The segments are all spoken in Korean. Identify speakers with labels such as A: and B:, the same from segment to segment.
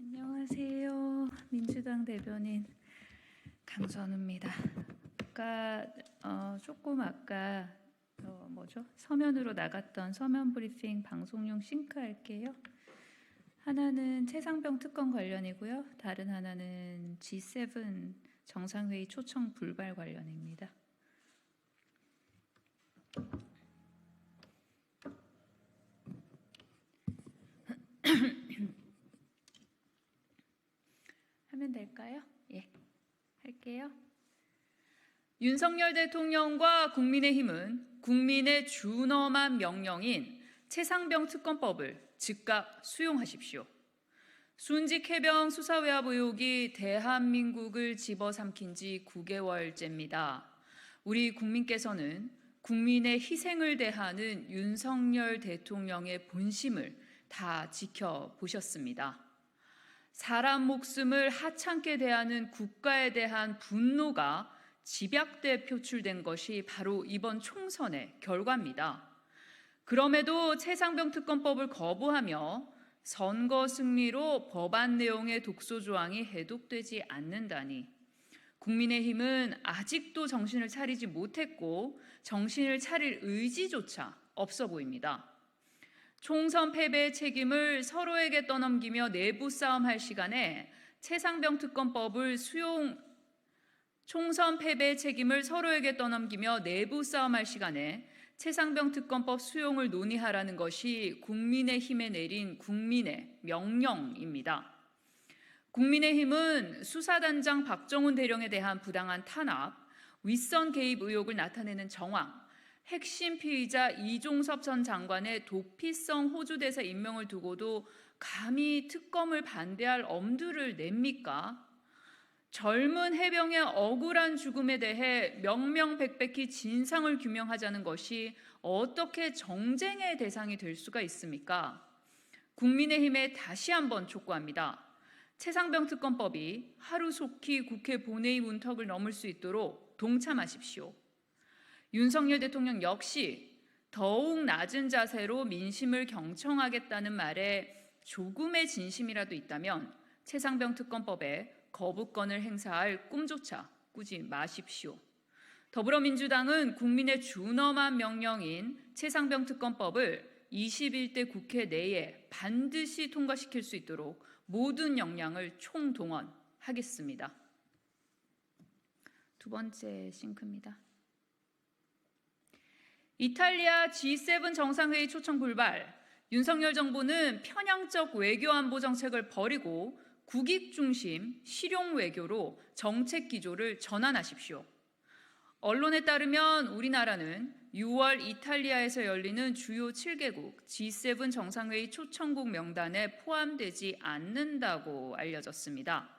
A: 안녕하세요. 민주당 대변인 강선우입니다. 아까 서면으로 나갔던 서면 브리핑 방송용 싱크 할게요. 하나는 최상병 특검 관련이고요. 다른 하나는 G7 정상회의 초청 불발 관련입니다. 하면 될까요? 예, 할게요. 윤석열 대통령과 국민의힘은 국민의 준엄한 명령인 최상병 특검법을 즉각 수용하십시오. 순직 해병 수사외압 의혹이 대한민국을 집어삼킨 지 9개월째입니다. 우리 국민께서는 국민의 희생을 대하는 윤석열 대통령의 본심을 다 지켜보셨습니다. 사람 목숨을 하찮게 대하는 국가에 대한 분노가 집약돼 표출된 것이 바로 이번 총선의 결과입니다. 그럼에도 최상병 특검법을 거부하며 선거 승리로 법안 내용의 독소 조항이 해독되지 않는다니 국민의힘은 아직도 정신을 차리지 못했고 정신을 차릴 의지조차 없어 보입니다. 총선 패배의 책임을 서로에게 떠넘기며 내부 싸움할 시간에 최상병 특검법을 총선 패배의 책임을 서로에게 떠넘기며 내부 싸움할 시간에 최상병 특검법 수용을 논의하라는 것이 국민의힘에 내린 국민의 명령입니다. 국민의힘은 수사단장 박정훈 대령에 대한 부당한 탄압, 윗선 개입 의혹을 나타내는 정황, 핵심 피의자 이종섭 전 장관의 도피성 호주 대사 임명을 두고도 감히 특검을 반대할 엄두를 냅니까? 젊은 해병의 억울한 죽음에 대해 명명백백히 진상을 규명하자는 것이 어떻게 정쟁의 대상이 될 수가 있습니까? 국민의힘에 다시 한번 촉구합니다. 최상병 특검법이 하루속히 국회 본회의 문턱을 넘을 수 있도록 동참하십시오. 윤석열 대통령 역시 더욱 낮은 자세로 민심을 경청하겠다는 말에 조금의 진심이라도 있다면 최상병 특검법에 거부권을 행사할 꿈조차 꾸지 마십시오. 더불어민주당은 국민의 준엄한 명령인 최상병 특검법을 21대 국회 내에 반드시 통과시킬 수 있도록 모든 역량을 총동원하겠습니다. 두 번째 싱크입니다. 이탈리아 G7 정상회의 초청 불발, 윤석열 정부는 편향적 외교안보 정책을 버리고 국익 중심 실용 외교로 정책 기조를 전환하십시오. 언론에 따르면 우리나라는 6월 이탈리아에서 열리는 주요 7개국 G7 정상회의 초청국 명단에 포함되지 않는다고 알려졌습니다.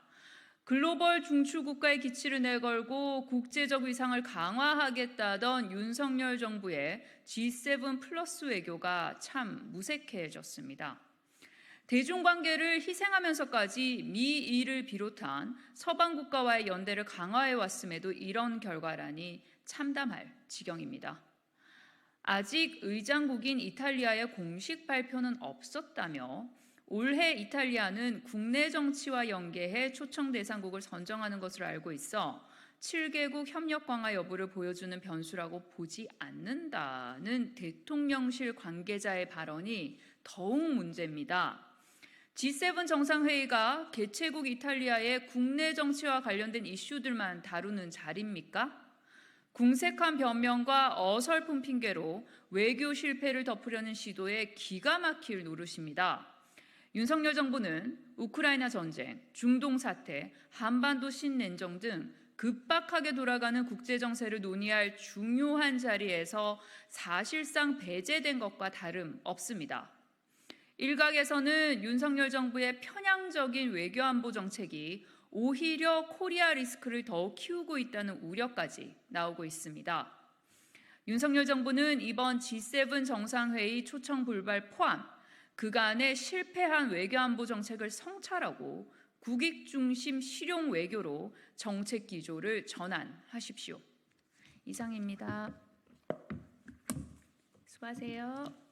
A: 글로벌 중추국가의 기치를 내걸고 국제적 위상을 강화하겠다던 윤석열 정부의 G7 플러스 외교가 참 무색해졌습니다. 대중관계를 희생하면서까지 미일을 비롯한 서방 국가와의 연대를 강화해왔음에도 이런 결과라니 참담할 지경입니다. 아직 의장국인 이탈리아의 공식 발표는 없었다며 올해 이탈리아는 국내 정치와 연계해 초청 대상국을 선정하는 것으로 알고 있어 7개국 협력 강화 여부를 보여주는 변수라고 보지 않는다는 대통령실 관계자의 발언이 더욱 문제입니다. G7 정상회의가 개최국 이탈리아의 국내 정치와 관련된 이슈들만 다루는 자리입니까? 궁색한 변명과 어설픈 핑계로 외교 실패를 덮으려는 시도에 기가 막힐 노릇입니다. 윤석열 정부는 우크라이나 전쟁, 중동 사태, 한반도 신냉정 등 급박하게 돌아가는 국제정세를 논의할 중요한 자리에서 사실상 배제된 것과 다름없습니다. 일각에서는 윤석열 정부의 편향적인 외교안보 정책이 오히려 코리아 리스크를 더욱 키우고 있다는 우려까지 나오고 있습니다. 윤석열 정부는 이번 G7 정상회의 초청 불발 포함 그간의 실패한 외교안보 정책을 성찰하고 국익 중심 실용 외교로 정책 기조를 전환하십시오. 이상입니다. 수고하세요.